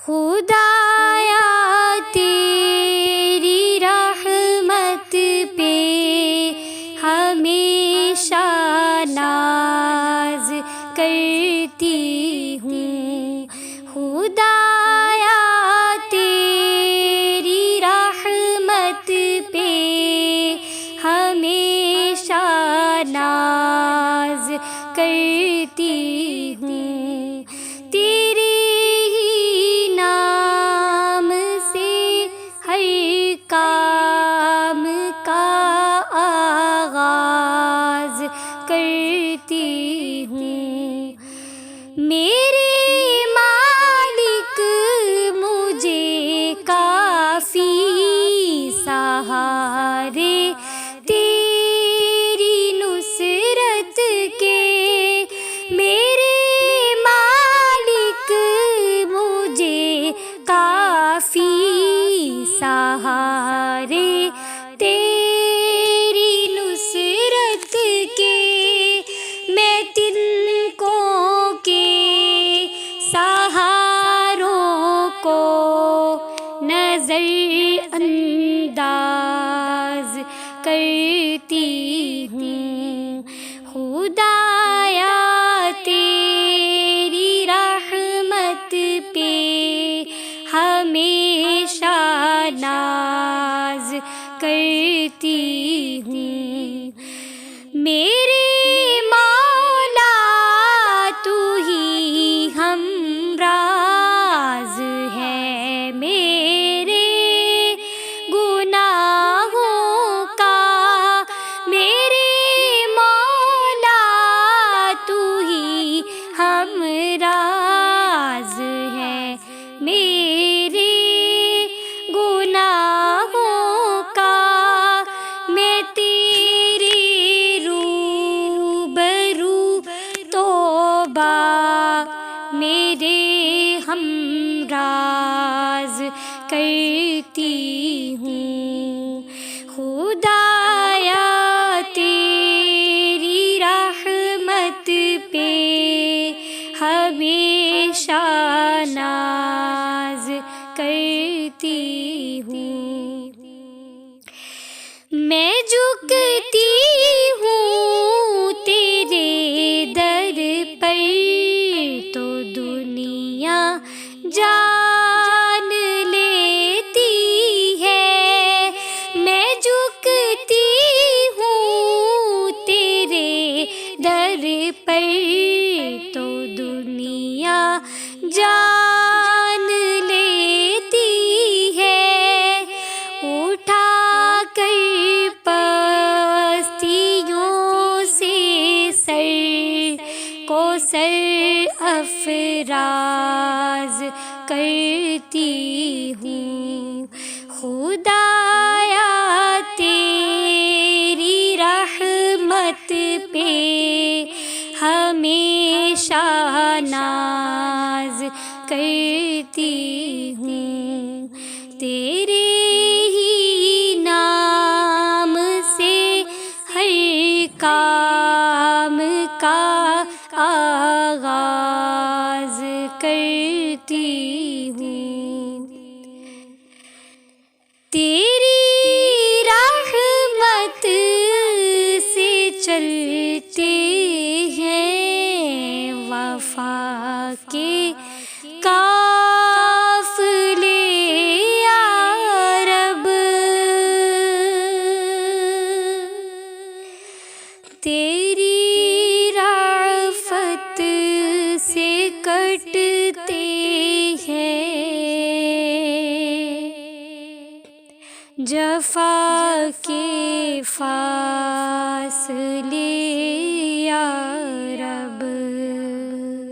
خدایا تیری رحمت پہ ہمیشہ ناز کرتی ہوں، خدایا تیری رحمت پہ ہمیشہ ناز کرتی ہوں، تیرے ہی نام سے ہر کام کا آغاز کرتی ہوں، میرے مالک مجھے کافی سہارے تیری نصرت کے، میرے مالک مجھے کافی سہارے تیری نصرت کے، میں تنکوں کے سہاروں کو نظر انداز کرتی ہوں، خدایا تیری رحمت پہ ہمیشہ ناز کرتی ہوں، میرے مولا تو ہی ہمراز ہے میرے گناہوں کا، میرے مولا تو ہی ہمراز ہے میرے گناہوں کا، میں تیرے روبرو توبہ میرے ہمراز کرتی ہوں، خدایا تیری رحمت پہ ہمیشہ ناز کرتی ہوں، میں جھکتی ہوں تیرے در پر تو دنیا جان لیتی ہے، میں جھکتی ہوں تیرے در پر تو دنیا جان لیتی ہے، اٹھا کر پستیوں سے سر کو سر افراز کرتی ہوں، خدایا تیری رحمت پہ ہمیشہ ناز کرتی ہوں، تیرے ہی نام سے ہر کام کا آغاز کرتی ہوں، تیری رحمت سے چلتے ہیں وفا کے قافلے یا رب، تیری رافت سے کٹتے ہیں جفا کے فاصلے یا